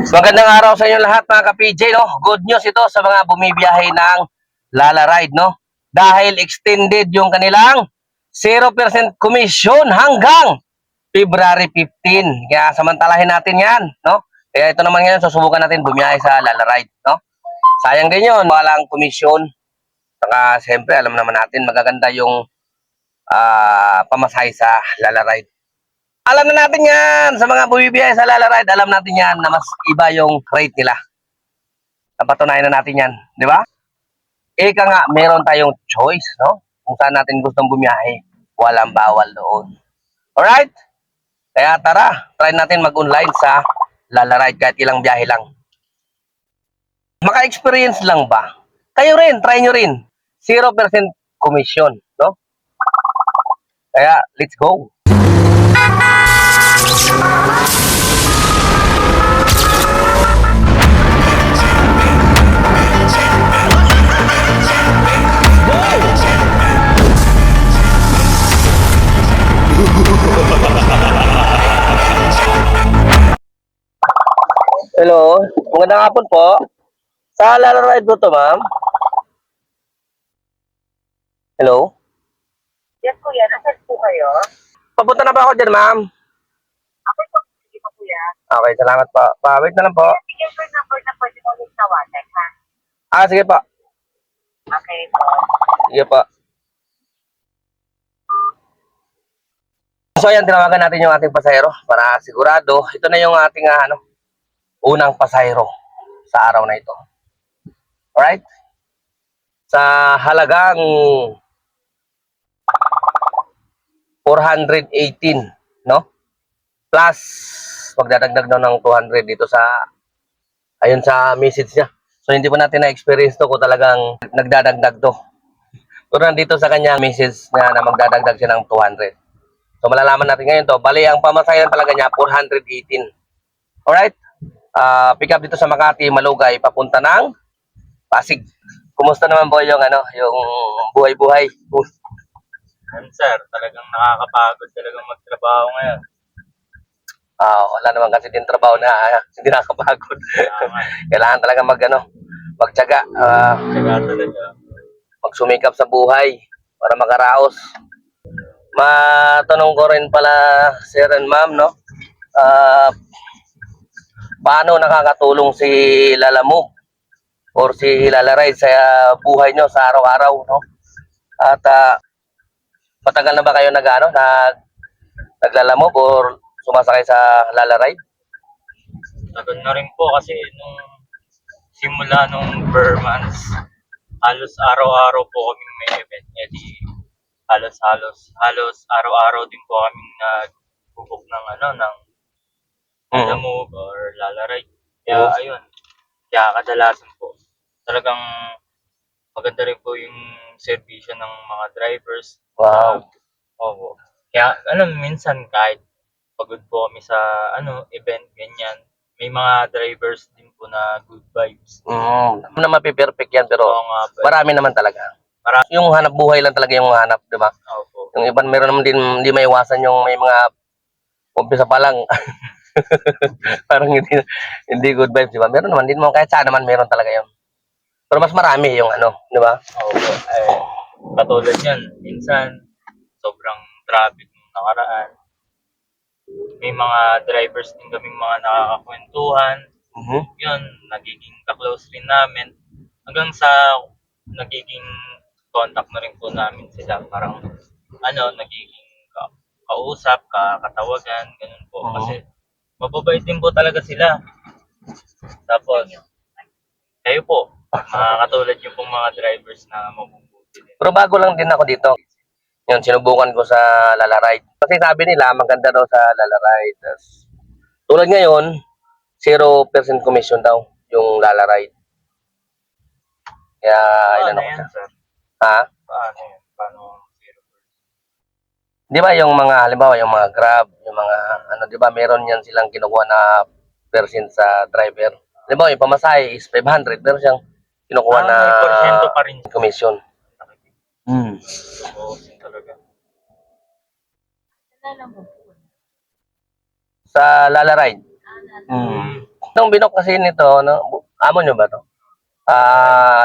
Magandang araw sa inyo lahat mga ka-PJ, no? Good news ito sa mga bumibiyahe ng Lala Ride, no? Dahil extended yung kanilang 0% commission hanggang February 15. Kaya samantalahin natin yan, no? Kaya ito naman ngayon, susubukan natin bumiyahe sa Lala Ride, no? Sayang din yun, walang commission. Saka siyempre, alam naman natin, magaganda yung pamasahe sa Lala Ride. Alam na natin yan. Sa mga bumibiyahe sa Lala Ride, alam natin yan na mas iba yung rate nila. Napatunayan na natin yan. Di ba? Ika nga, meron tayong choice, no? Kung saan natin gustong bumiyahe. Walang bawal doon. Alright? Kaya tara, try natin mag-online sa Lala Ride kahit ilang biyahe lang. Maka-experience lang ba? Kayo rin, try nyo rin. 0% commission, no? Kaya, let's go. Hello, magandang hapon po. Sa Lala Ride po to, ma'am? Hello? Yes, kuya. Nasaan po kayo? Papunta na ba ako dyan, ma'am? Okay po. Sige po, kuya. Okay, salamat po. Wait na lang po. Sige po yung number na pwede mo ulit tawagan, ha? Sige po. Okay po. Sige po. So, ayan, tinawagan natin yung ating pasahero para sigurado. Ito na yung ating unang pasahero sa araw na ito. Alright? Sa halagang 418, no? Plus, magdadagdag daw ng 200 dito sa, ayun sa message niya. So, hindi pa natin na-experience to kung talagang nagdadagdag to. Pero nandito sa kanya message niya na magdadagdag siya ng 200. So, malalaman natin ngayon to. Bali, ang pamasayan talaga niya, 418. Alright? Pick up dito sa Makati, Malugay, papunta ng Pasig. Kumusta naman po yung, yung buhay-buhay? Sir, talagang nakakapagod talagang magtrabaho ngayon. Wala naman kasi din trabaho na hindi nakakapagod. Kailangan talaga magtiyaga. Tsaga talaga. Magsumikap sa buhay para makaraos. Matanong ko rin pala, sir and ma'am, no? Paano nakakatulong si Lala Move or si Lala Ride sa buhay nyo sa araw-araw, no? At matagal na ba kayo naglalamove or sumasakay sa Lala Ride? Tagal na rin po kasi nung simula nung per months, halos araw-araw po kaming may event. Di halos araw-araw din po kaming nagbubuk ng Lala Move or Lala Ride. Kaya ayun, kaya kadalasan po. Talagang maganda rin po yung servisyo ng mga drivers. Wow. Oo. Kaya minsan kahit pagod po kami sa event ganyan, may mga drivers din po na good vibes. Hindi na mapiperfect yan pero Oo nga po. marami naman talaga. Yung hanap buhay lang talaga yung hanap, di ba? Opo. Yung iba meron naman din hindi maiwasan yung may mga umpisa pa lang parang hindi good vibes, di ba? Meron naman din mo kahit saan naman meron talaga yun. Pero mas marami yung di ba? Opo. Katulad yan, minsan sobrang traffic nung nakaraan. May mga drivers din kaming mga nakakakwentuhan. Yun, nagiging ka-close rin namin. Hanggang sa nagiging contact na rin po namin sila. Parang nagiging kausap, katawagan, ganun po. Kasi mababait din po talaga sila. Tapos, kayo po, mga katulad yung pong mga drivers na mabubuti din. Pero bago lang din ako dito. Yun, sinubukan ko sa Lala Ride. Kasi sabi nila, maganda daw sa Lala Ride. Tulad ngayon, 0% commission daw yung Lala Ride. Kaya, Paano yan, sir? Ha? Paano yan? Paano 0%? Di ba yung mga, halimbawa yung mga Grab, yung mga, di ba meron yan silang kinukuha na percent sa driver. Halimbawa yung pamasahe is 500, pero siyang kinukuha na may porsyento pa rin. Commission. Oo, talaga. Sa Lala Ride. Nung binok kasi nito, no, amo nyo ba to?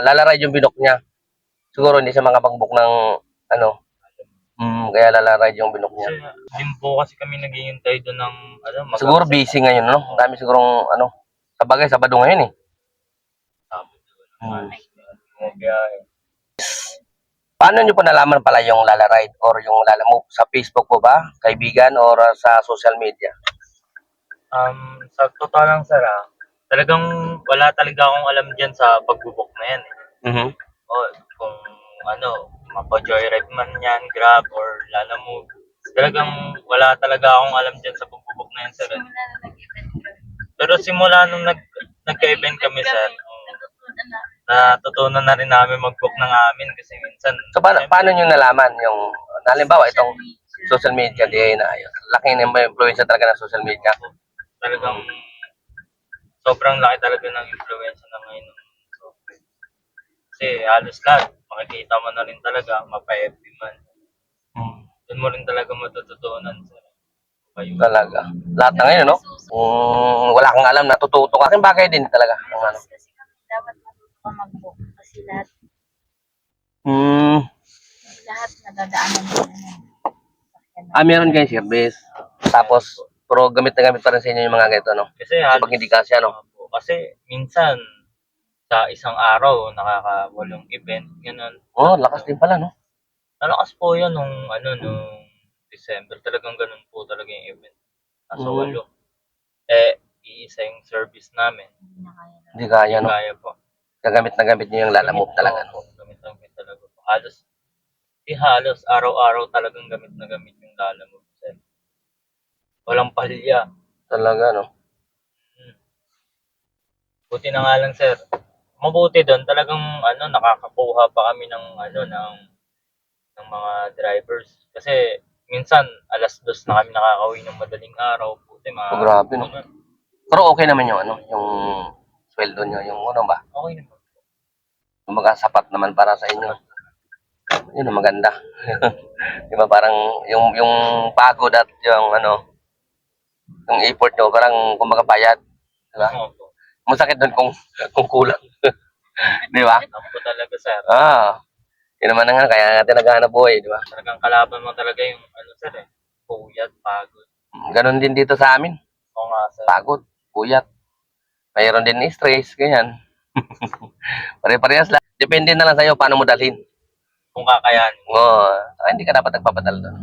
Lalaride yung binok niya. Siguro hindi siya makapag-book ng ano. Kaya lalaride yung binok niya. Kasi limbo kasi kami naghihintay doon ng Siguro busy ngayon, no? Ang dami sigurong ano. Sa bagay, Sabado ngayon eh. Paano nyo po nalaman pala yung lalaride or yung lalamove? Sa Facebook po ba? Kaibigan or sa social media? Sa totoo lang sir, talagang wala talaga akong alam dyan sa pagbubok na yan eh. O kung mapa-joyride man yan, Grab or Lalamove. Talagang wala talaga akong alam dyan sa pagbubok na yan sir. Pero simula nung nagka-event kami sir, natutunan na rin namin mag-book ng amin kasi minsan. So paano nyo nalaman yung, halimbawa itong social media, di na yun. Laki na yung influensya talaga ng social media. Talagang sobrang laki talaga ng influensya na ngayon ng software. Kasi halos lahat, makikita mo na rin talaga, mapa-FB man. Doon mo rin talaga matututunan sir. Talaga. Lahat na ngayon, no? Wala kang alam, natututo ka. Akin bagay din talaga. Ang ano. Kasi kami dapat matuto ka mag-book kasi lahat nadadaanan nila ng Meron kayong service. Tapos, pero gamit na gamit pa rin sa inyo yung mga ganito, no? Kasi Pag hindi kasi, ano? Kasi minsan sa isang araw nakaka-8 event, ganun. Oh, lakas din pala, no? Nalakas po yan nung December. Talagang ganun po talaga yung event. Nasa 8. Iisa yung service namin. Hindi kaya, no? Kaya po. Gagamit na gamit nyo yung lalamove talaga, no? Gamit na gamit talaga po. Halos araw-araw talagang gamit na gamit yung lalamove. Walang palya. Talaga, no? Buti na nga lang sir. Mabuti doon talagang nakakakuha pa kami ng ng mga drivers. Kasi minsan alas 2 na kami nakakauwi ng madaling araw. Buti Grabe, no? Pero okay naman yung yung sweldo nyo, yung ano ba? Okay naman. Kumbaga sapat naman para sa inyo. Yun ang maganda. Di ba parang yung pagod at yung yung effort nyo, parang kumbaga bayad. Di ba? Opo. Masakit doon kung kulang. Di ba? Ako talaga sir. Yun naman na nga, kaya natin naghahanap buhay, di ba? Talagang kalaban mo talaga yung sir puyat, pagod. Ganon din dito sa amin. Oo nga sir. Pagod, puyat. Mayroon din stress, ganyan. Pare-parehas lang. Depende na lang sa'yo paano mo dalhin. Kung kakayanin. Hindi ka dapat nagpapadal doon.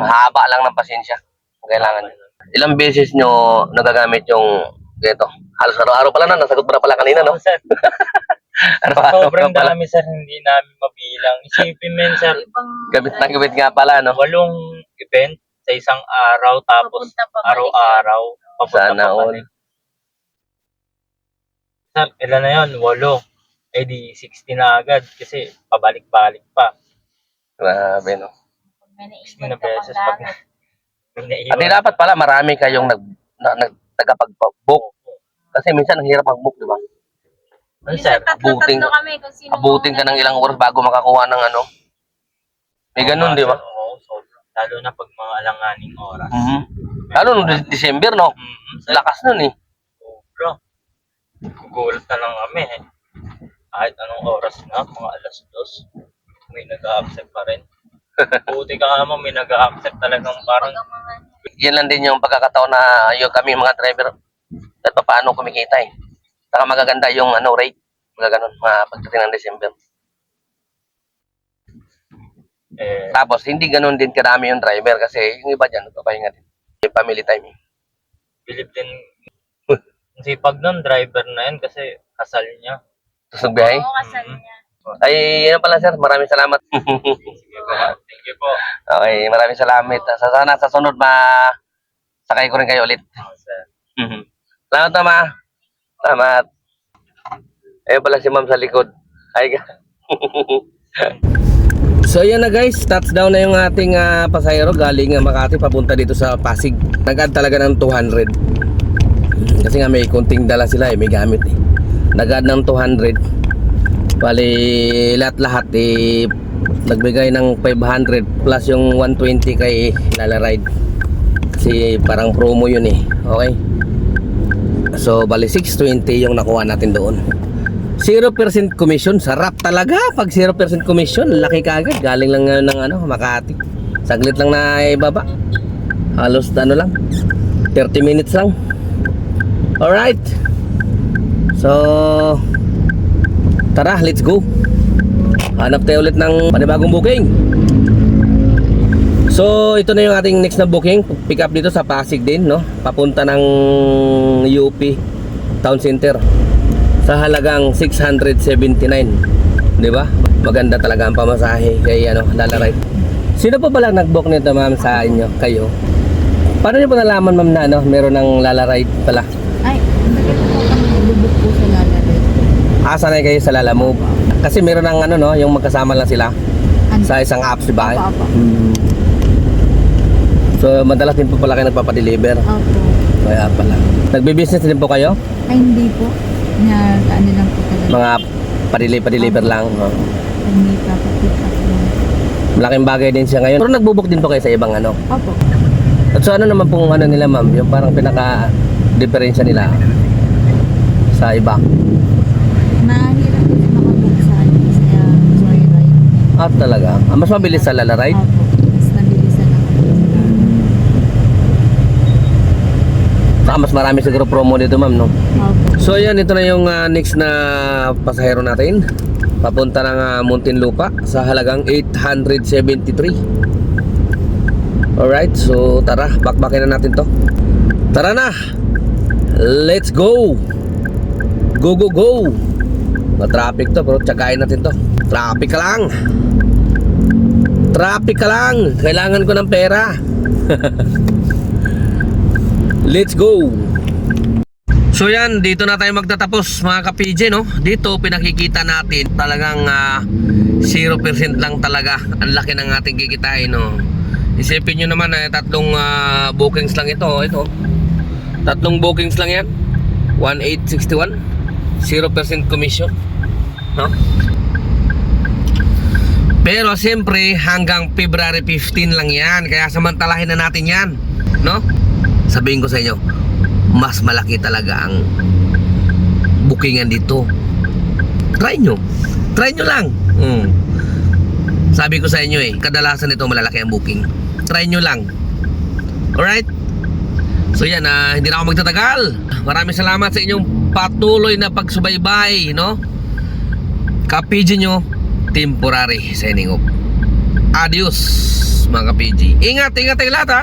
Mahaba lang ng pasensya. Kailangan. Ilang beses nyo nagagamit yung ito? Halos araw-araw pala na. Nasagot mo na pala kanina, no? Sir, Araw-araw sobrang na pala. dami sir, hindi namin mabilang. Isipin mo yun, sir, Gamit na gamit nga pala, no? 8 event sa isang araw, tapos Papunta pa balik. araw-araw, papunta Sana pa all. balik. Sir, ilan na yun? 8. Eh di 60 na agad kasi pabalik-balik pa. Grabe, no? May 60 na naipon ka beses pang pag gamit. At dapat pala marami kayong tagapag-book. Kasi minsan ang hirap mag-book, di ba? Ano, sir? abuting- Tatlo kami kung sino Abutin ka ng ilang oras bago makakuha ng May ganun, di ba? Oo, sobrang. Lalo na pag mga alanganing oras. Lalo nung December, no? Sir, Lakas nun, eh. sobra. Gugulat na lang kami eh. Kahit anong oras na, mga alas 2, may nag-a-accept pa rin. Buti ka nga mo, may nag-a-accept talagang parang Yan lang din yung pagkakataon na yung kami mga driver at paano kumikita eh. Saka magaganda yung rate. Mga ganun, pagdating ng December. Tapos, hindi ganun din karami yung driver kasi yung iba dyan, nagpapahinga din. Yung family time eh. bilib din. Ang sipag nun, driver na yan kasi kasal niya. Tapos nagbiyahe. Oo, kasal niya. Ay, yan pala sir. Maraming salamat. Sige po. Thank you po. Okay, maraming salamat. Sana sa sunod sakay ko rin kayo ulit. Sir. Salamat na ma. Salamat. Ayun pala si ma'am sa likod. Hi ka. So yan na guys, touchdown na yung ating pasahero galing Makati papunta dito sa Pasig. Nag-add talaga ng 200. Kasi nga may kunting dala sila may gamit eh. Nag-add ng 200. Bali lahat-lahat nagbigay ng 500 plus yung 120 kay Lalaride. Kasi parang promo yun eh. Okay. So, bali 620 yung nakuha natin doon. 0% commission. Sarap talaga pag 0% commission. Laki kagad. Galing lang ng Makati. Saglit lang na ibaba. Halos lang 30 minutes lang. Alright. So, tara, let's go. Hanap tayo ulit ng panibagong booking. So, ito na yung ating next na booking. Pick up dito sa Pasig din, no? Papunta ng UP Town Center sa halagang 679. Di ba? Maganda talaga ang pamasahe kay Lalaride. Sino pa pala nag-book nito, ma'am, sa inyo? Kayo? Paano niyo po nalaman, ma'am, na meron ng Lalaride pala? Ay, bakit po kami lubog po sa Lalaride? Sanay kayo sa Lalamove. Kasi meron ng yung magkasama lang sila sa isang apps, di ba? Opo. So, madalas din po pala kayo nagpapadeliver. Opo. Kaya pala. Nagbe-business din po kayo? Ay, hindi po. Ano lang po talaga. Mga padeliver lang. Oh. May papapick up po. Malaking bagay din siya ngayon. Pero nagbubuk din po kayo sa ibang Opo. At so ano naman pong nila, ma'am? Yung parang pinaka-diferensya nila sa iba. Mahirap po din makabook sa Joyride. Talaga. Mas mabilis sa Lalaride? Opo. Mas nabilisan ako. Saka mas marami siguro promo dito, ma'am, no? Opo. So yan, ito na yung next na pasahero natin. Papunta ng Muntinlupa sa halagang 873. Alright, so tara, bakbakin na natin to. Tara na! Let's go! Go, go, go! Traffic to, pero tsagain natin to. Traffic ka lang! Traffic ka lang! Kailangan ko ng pera! Let's go! So yan, dito na tayo magtatapos mga ka-PJ, no? Dito pinakikita natin talagang 0% lang talaga. Ang laki ng ating kikitain, no? Isipin nyo naman na tatlong bookings lang ito. Tatlong bookings lang yan. 1,861. 0% commission, no? Pero siyempre hanggang February 15 lang yan. Kaya samantalahin na natin yan, no? Sabihin ko sa inyo, mas malaki talaga ang bookingan dito. Try nyo lang. Sabi ko sa inyo kadalasan ito malalaki ang booking. Try nyo lang. Alright? So yan, hindi na ako magtatagal. Maraming salamat sa inyong patuloy na pagsubaybay, no? Ka-PG nyo, temporary signing off. Adios mga ka-PG. Ingat tayo lahat, ha.